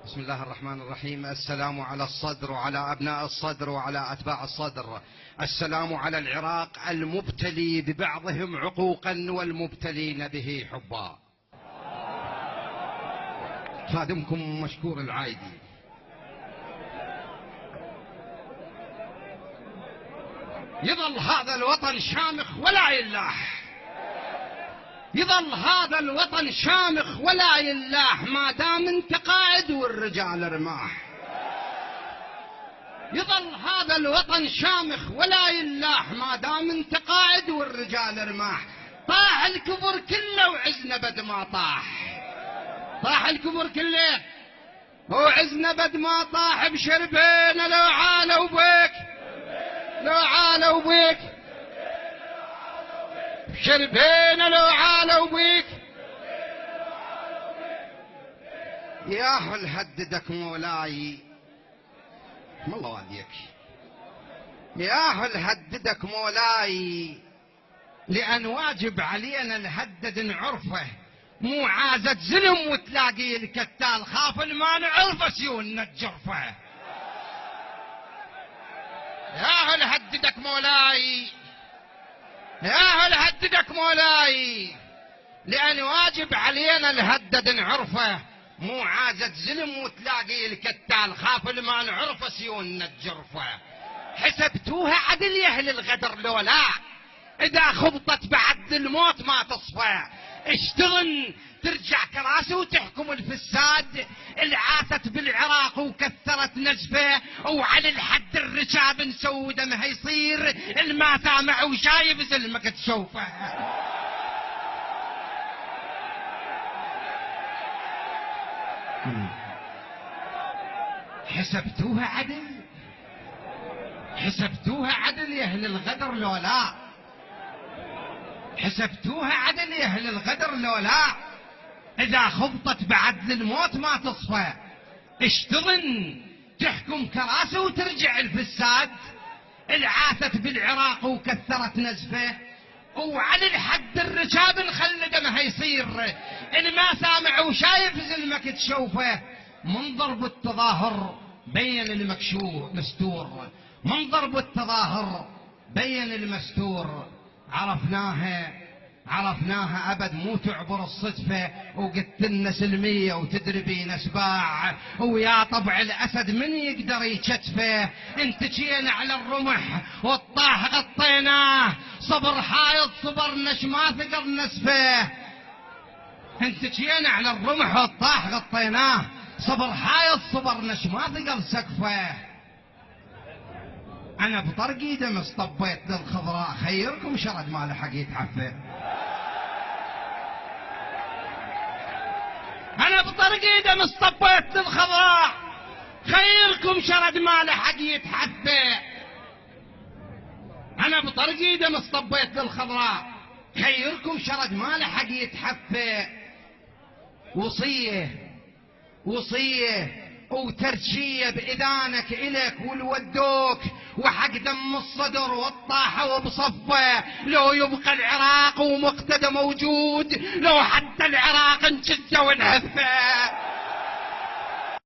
بسم الله الرحمن الرحيم. السلام على الصدر وعلى أبناء الصدر وعلى أتباع الصدر. السلام على العراق المبتلي ببعضهم عقوقا والمبتلين به حبا. خادمكم مشكور العايدي. يظل هذا الوطن شامخ ولا يلاح، يظل هذا الوطن شامخ ولا يلاح ما دام انت قائد والرجال رماح. يظل هذا الوطن شامخ ولا يلاح ما دام انت قائد والرجال رماح. طاح الكبر كله وعزنا بد ما طاح، طاح الكبر كله وعزنا بد ما طاح. بشربينا لو عالوا بيك، لو عالوا بيك، شربينا لو عالوا بيك. يا هل هددك مولاي، والله والديك، يا هل هددك مولاي، لأن واجب علينا نهدد نعرفه. مو عازة زلم وتلاقي الكتال خاف ما نعرفه سيون نجرفه. يا هل هددك مولاي، يا هل هددك مولاي، لأن واجب علينا نهدد نعرفه. مو عازة زلم وتلاقي الكتال خاف ما نعرفه سيون نجرفه. حسبتوها عدل يا اهل الغدر لولا، اذا خبطت بعد الموت ما تصفى. اشتغل ترجع كراسي وتحكم الفساد. العاثت بالعراق وكثرت نزفه، وعلى الحد الرجاب نسوي دمها يصير. الما سامع وشايف زلمك تشوفه. حسبتوها عدل، حسبتوها عدل يا اهل الغدر لولا، حسبتوها عدل يا اهل الغدر لولا. اذا خبطت بعد الموت ما تصفى. اشتغل تحكم كراسي وترجع الفساد. العاثت بالعراق وكثرت نزفه، وعلى الحد الرجاب نخلي دمها يصير. الما سامع وشايف زلمك تشوفه. من ضرب التظاهر بين المكشوف مستور، من ضرب التظاهر بين المستور. عرفناها عرفناها أبد مو تعبر الصدفة. وقتلنا سلمية وتدربين سباع، ويا طبع الأسد من يقدر يكتفه. انتجينا على الرمح والطاح غطيناه، صبر حايض صبرنا ما ثقر نسفه. انتجينا على الرمح والطاح غطيناه، صبر حايض صبرنا ما ثقر سقفه. أنا بطرقي دم اصطبيت للخضراء، خيركم شرد ما لحق يتحفه. أنا بطرقي دم اصطبيت للخضراء، خيركم شرد ما لحق يتحفه. أنا بطرقي دم اصطبيت للخضراء، خيركم شرد ما لحق يتحفه. وصية وصية وترشية بإذانك إلك والودوك، وحق دم الصدر والطاحة وبصفه. لو يبقى العراق ومقتدى موجود، لو حتى العراق انشد ونهفه.